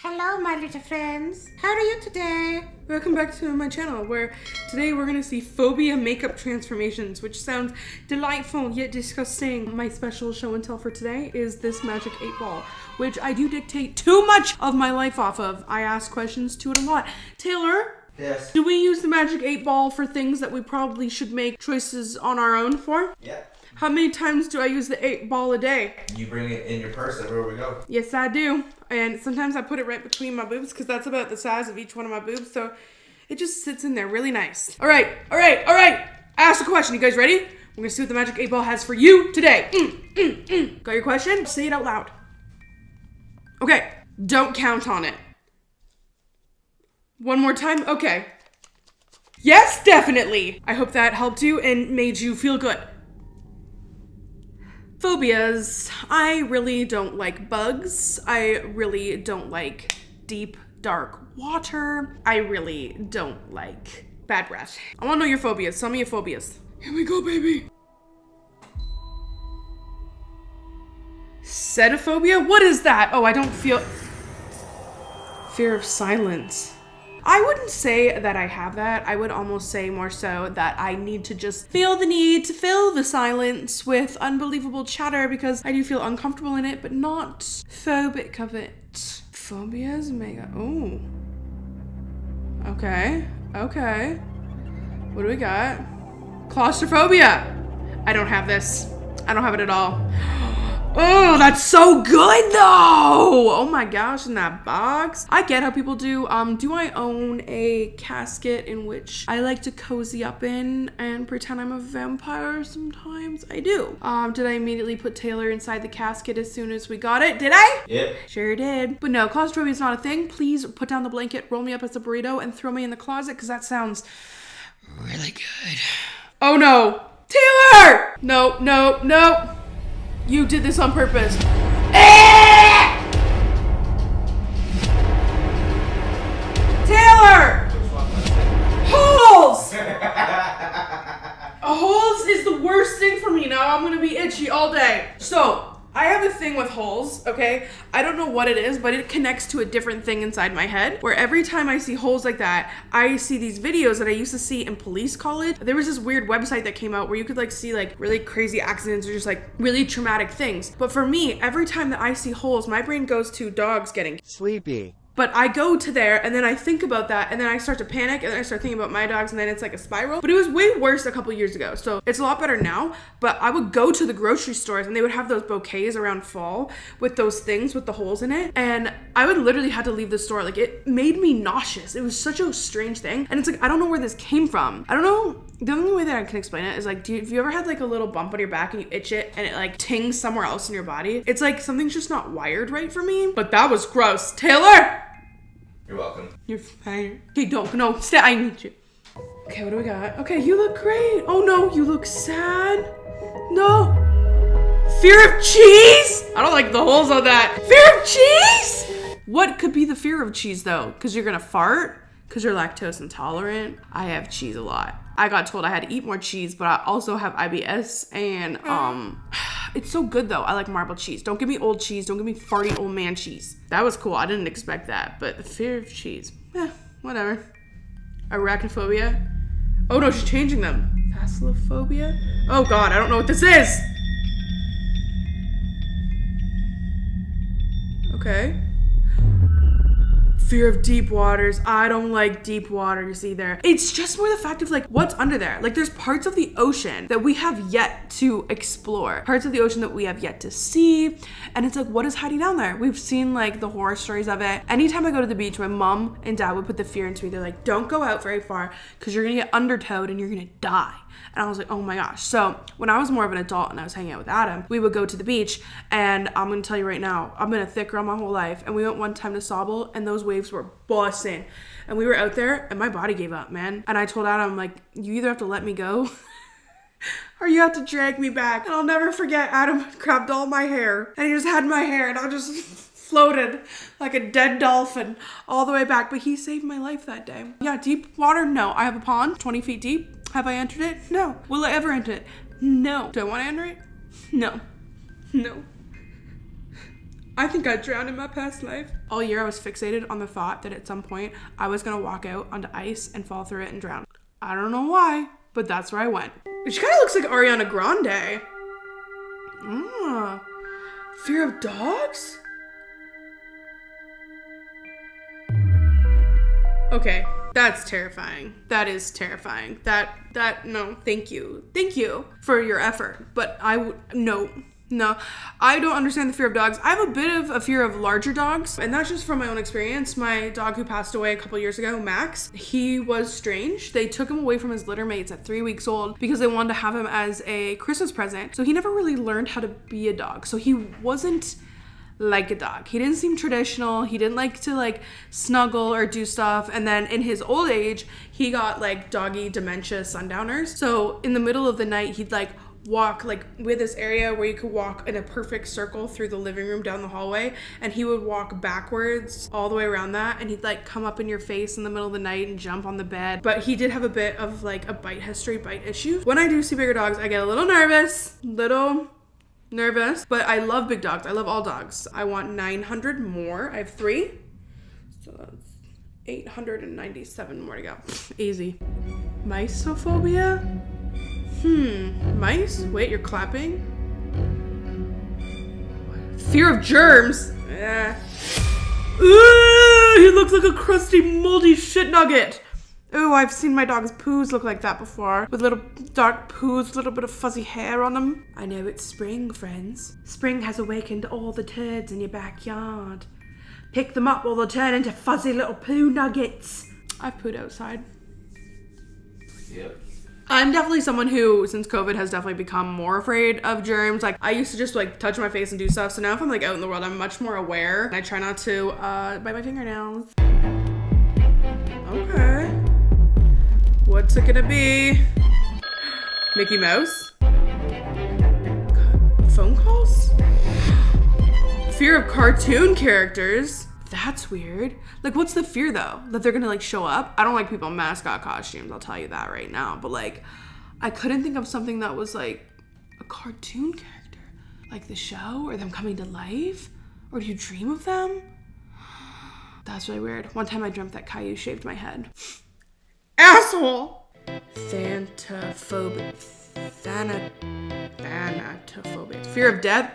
Hello, my little friends. How are you today? Welcome back to my channel, where today we're gonna see phobia makeup transformations, which sounds delightful yet disgusting. My special show and tell for today is this magic 8-ball, which I do dictate too much of my life off of. I ask questions to it a lot. Taylor? Yes. Do we use the magic 8-ball for things that we probably should make choices on our own for? Yeah. How many times do I use the 8-ball a day? You bring it in your purse everywhere we go. Yes, I do. And sometimes I put it right between my boobs because that's about the size of each one of my boobs. So it just sits in there really nice. All right. Ask a question. You guys ready? We're going to see what the magic 8-ball has for you today. Got your question? Say it out loud. Okay. Don't count on it. One more time? Okay. Yes, definitely. I hope that helped you and made you feel good. Phobias. I really don't like bugs. I really don't like deep, dark water. I really don't like bad breath. I want to know your phobias. Tell me your phobias. Here we go, baby. Cynophobia? What is that? Oh, I don't feel... Fear of silence. I wouldn't say that I have that. I would almost say more so that I need to just feel the need to fill the silence with unbelievable chatter because I do feel uncomfortable in it, but not phobic of it. Phobias mega. Oh. Okay. What do we got? Claustrophobia. I don't have this. I don't have it at all. Oh, that's so good though! Oh my gosh, in that box. I get how people do. Do I own a casket in which I like to cozy up in and pretend I'm a vampire sometimes? I do. Did I immediately put Taylor inside the casket as soon as we got it? Did I? Yep. Sure did. But no, claustrophobia is not a thing. Please put down the blanket, roll me up as a burrito, and throw me in the closet because that sounds really good. Oh no. Taylor! No. You did this on purpose. Taylor! Holes! Holes is the worst thing for me. Now I'm gonna be itchy all day. So, I have a thing with holes, okay? I don't know what it is, but it connects to a different thing inside my head, where every time I see holes like that, I see these videos that I used to see in police college. There was this weird website that came out where you could like see like really crazy accidents or just like really traumatic things. But for me, every time that I see holes, my brain goes to dogs getting sleepy. But I go to there and then I think about that and then I start to panic and then I start thinking about my dogs and then it's like a spiral. But it was way worse a couple years ago. So it's a lot better now. But I would go to the grocery stores and they would have those bouquets around fall with those things with the holes in it. And I would literally have to leave the store. Like it made me nauseous. It was such a strange thing. And it's like, I don't know where this came from. I don't know. The only way that I can explain it is like, have you ever had like a little bump on your back and you itch it and it like tings somewhere else in your body? It's like something's just not wired right for me. But that was gross. Taylor! You're welcome. You're fine. Okay, no, stay. I need you. Okay, what do we got? Okay, you look great. Oh no, you look sad. No. Fear of cheese? I don't like the holes on that. Fear of cheese? What could be the fear of cheese though? Because you're gonna fart? Because you're lactose intolerant? I have cheese a lot. I got told I had to eat more cheese, but I also have IBS and it's so good though. I like marbled cheese. Don't give me old cheese. Don't give me farty old man cheese. That was cool. I didn't expect that, but the fear of cheese, whatever. Arachnophobia. Oh no, she's changing them. Phaslophobia. Oh God, I don't know what this is. Okay. Fear of deep waters. I don't like deep waters either. It's just more the fact of like what's under there. Like there's parts of the ocean that we have yet to explore, parts of the ocean that we have yet to see, and it's like what is hiding down there? We've seen like the horror stories of it. Anytime I go to the beach, my mom and dad would put the fear into me. They're like, don't go out very far because you're gonna get undertowed and you're gonna die. And I was like, oh my gosh. So when I was more of an adult and I was hanging out with Adam, we would go to the beach, and I'm gonna tell you right now, I've been a thick girl my whole life, and we went one time to Sobel and those waves were busting, and we were out there and my body gave up, man. And I told Adam, like, you either have to let me go or you have to drag me back. And I'll never forget, Adam grabbed all my hair and he just had my hair and I just floated like a dead dolphin all the way back. But he saved my life that day. Yeah, deep water, no. I have a pond 20 feet deep. Have I entered it? No. Will I ever enter it? No. Do I want to enter it? No. I think I drowned in my past life. All year I was fixated on the thought that at some point I was gonna walk out onto ice and fall through it and drown. I don't know why, but that's where I went. She kind of looks like Ariana Grande. Fear of dogs? Okay, that's terrifying. That is terrifying. No, thank you. Thank you for your effort. But no, I don't understand the fear of dogs. I have a bit of a fear of larger dogs, and that's just from my own experience. My dog who passed away a couple years ago, Max, he was strange. They took him away from his litter mates at 3 weeks old because they wanted to have him as a Christmas present. So he never really learned how to be a dog. So he wasn't like a dog. He didn't seem traditional. He didn't like to like snuggle or do stuff. And then in his old age, he got like doggy dementia sundowners. So in the middle of the night, he'd like walk, like with this area where you could walk in a perfect circle through the living room down the hallway, and he would walk backwards all the way around that, and he'd like come up in your face in the middle of the night and jump on the bed. But he did have a bit of like a bite issue. When I do see bigger dogs, I get a little nervous, but I love big dogs. I love all dogs. I want 900 more. I have 3, so that's 897 more to go. Easy. Mysophobia? Mice? Wait, you're clapping? Fear of germs? Yeah. Ooh, he looks like a crusty, moldy shit nugget. Ooh, I've seen my dog's poos look like that before. With little dark poos, with a little bit of fuzzy hair on them. I know it's spring, friends. Spring has awakened all the turds in your backyard. Pick them up or they'll turn into fuzzy little poo nuggets. I've pooed outside. Yep. I'm definitely someone who, since COVID, has definitely become more afraid of germs. Like, I used to just like touch my face and do stuff. So now if I'm like out in the world, I'm much more aware. And I try not to bite my fingernails. Okay. What's it gonna be? Mickey Mouse? Phone calls? Fear of cartoon characters? That's weird. Like, what's the fear though? That they're gonna like show up? I don't like people in mascot costumes, I'll tell you that right now. But like, I couldn't think of something that was like a cartoon character. Like the show, or them coming to life? Or do you dream of them? That's really weird. One time I dreamt that Caillou shaved my head. Asshole! Thanatophobia. Thanatophobia. Fear of death?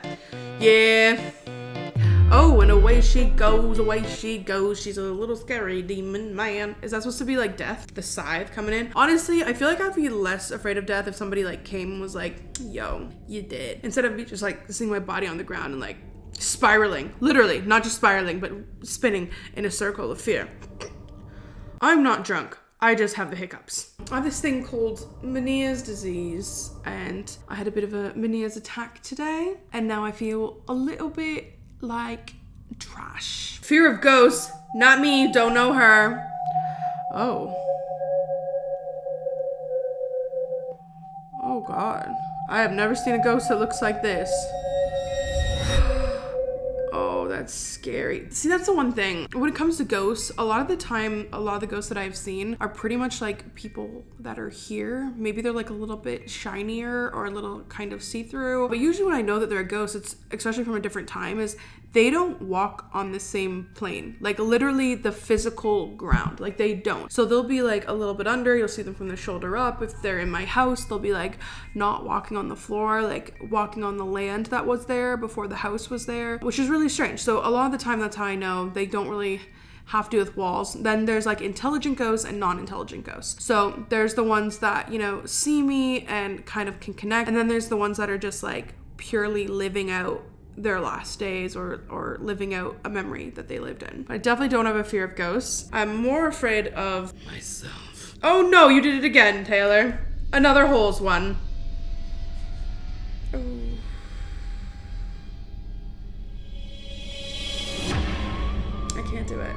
Yeah. Oh, and away she goes, away she goes. She's a little scary demon man. Is that supposed to be like death? The scythe coming in? Honestly, I feel like I'd be less afraid of death if somebody like came and was like, yo, you dead. Instead of me just like seeing my body on the ground and like spiraling. Literally, not just spiraling, but spinning in a circle of fear. I'm not drunk. I just have the hiccups. I have this thing called Meniere's disease, and I had a bit of a Meniere's attack today, and now I feel a little bit like trash. Fear of ghosts. Not me, don't know her. Oh. Oh God. I have never seen a ghost that looks like this. Oh, that's scary. See, that's the one thing. When it comes to ghosts, a lot of the time, a lot of the ghosts that I've seen are pretty much like people that are here. Maybe they're like a little bit shinier or a little kind of see-through. But usually when I know that they're a ghost, it's especially from a different time, is they don't walk on the same plane. Like literally the physical ground. Like they don't. So they'll be like a little bit under. You'll see them from the shoulder up. If they're in my house, they'll be like not walking on the floor, like walking on the land that was there before the house was there, which is really strange. So a lot of the time, that's how I know they don't really have to do with walls. Then there's like intelligent ghosts and non-intelligent ghosts. So there's the ones that, you know, see me and kind of can connect. And then there's the ones that are just like purely living out their last days or living out a memory that they lived in. But I definitely don't have a fear of ghosts. I'm more afraid of myself. Oh no, you did it again, Taylor. Another holes one. Oh. I can't do it.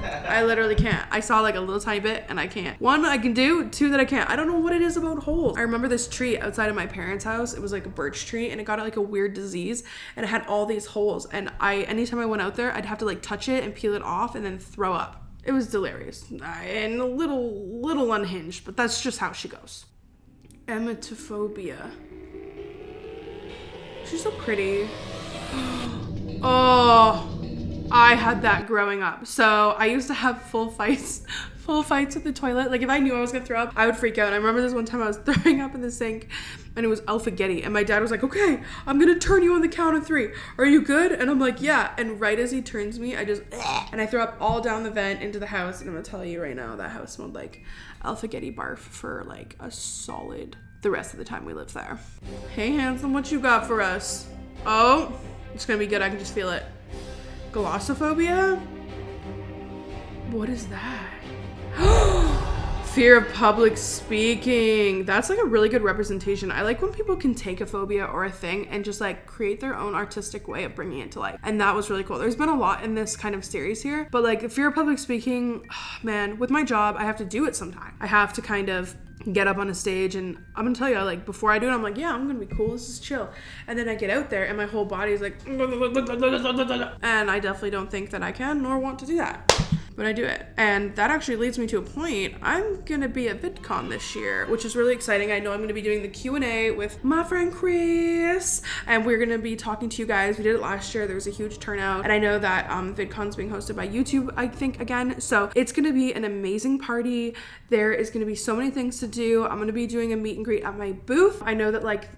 I literally can't. I saw like a little tiny bit and I can't. 1, I can do. 2, that I can't. I don't know what it is about holes. I remember this tree outside of my parents' house. It was like a birch tree and it got like a weird disease and it had all these holes. And anytime I went out there, I'd have to like touch it and peel it off and then throw up. It was delirious and a little unhinged, but that's just how she goes. Emetophobia. She's so pretty. Oh, I had that growing up. So I used to have full fights at the toilet. Like if I knew I was gonna throw up, I would freak out. And I remember this one time I was throwing up in the sink and it was alphagetti. And my dad was like, okay, I'm gonna turn you on the count of 3. Are you good? And I'm like, yeah. And right as he turns me, I just, and I throw up all down the vent into the house. And I'm gonna tell you right now, that house smelled like alphagetti barf for like a solid, the rest of the time we lived there. Hey, handsome, what you got for us? Oh, it's gonna be good. I can just feel it. Glossophobia? What is that? Fear of public speaking. That's like a really good representation. I like when people can take a phobia or a thing and just like create their own artistic way of bringing it to life. And that was really cool. There's been a lot in this kind of series here, but like the fear of public speaking, man, with my job, I have to do it sometime. I have to kind of get up on a stage and I'm gonna tell you, like before I do it, I'm like, yeah, I'm gonna be cool, this is chill. And then I get out there and my whole body is like, and I definitely don't think that I can nor want to do that. But I do it. And that actually leads me to a point. I'm gonna be at VidCon this year, which is really exciting. I know I'm gonna be doing the Q&A with my friend Chris, and we're gonna be talking to you guys. We did it last year. There was a huge turnout. And I know that VidCon's being hosted by YouTube, I think, again. So it's gonna be an amazing party. There is gonna be so many things to do. I'm gonna be doing a meet and greet at my booth. I know that like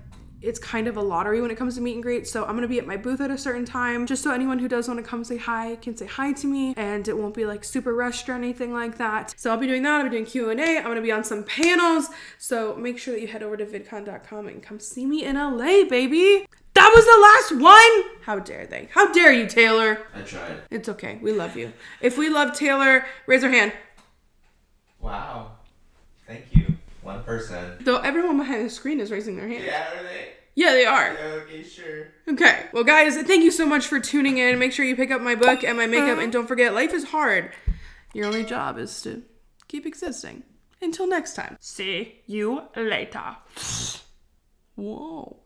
it's kind of a lottery when it comes to meet and greet. So I'm gonna be at my booth at a certain time, just so anyone who does want to come say hi can say hi to me, and it won't be like super rushed or anything like that. So I'll be doing that. I'll be doing Q&A. I'm gonna be on some panels. So make sure that you head over to vidcon.com and come see me in LA, baby. That was the last one. How dare they? How dare you, Taylor? I tried. It's okay. We love you. If we love Taylor, raise our hand. Wow. Thank you. One person. Though everyone behind the screen is raising their hand. Yeah, are they? Yeah, they are. Yeah, okay, sure. Okay. Well, guys, thank you so much for tuning in. Make sure you pick up my book and my makeup. And don't forget, life is hard. Your only job is to keep existing. Until next time. See you later. Whoa.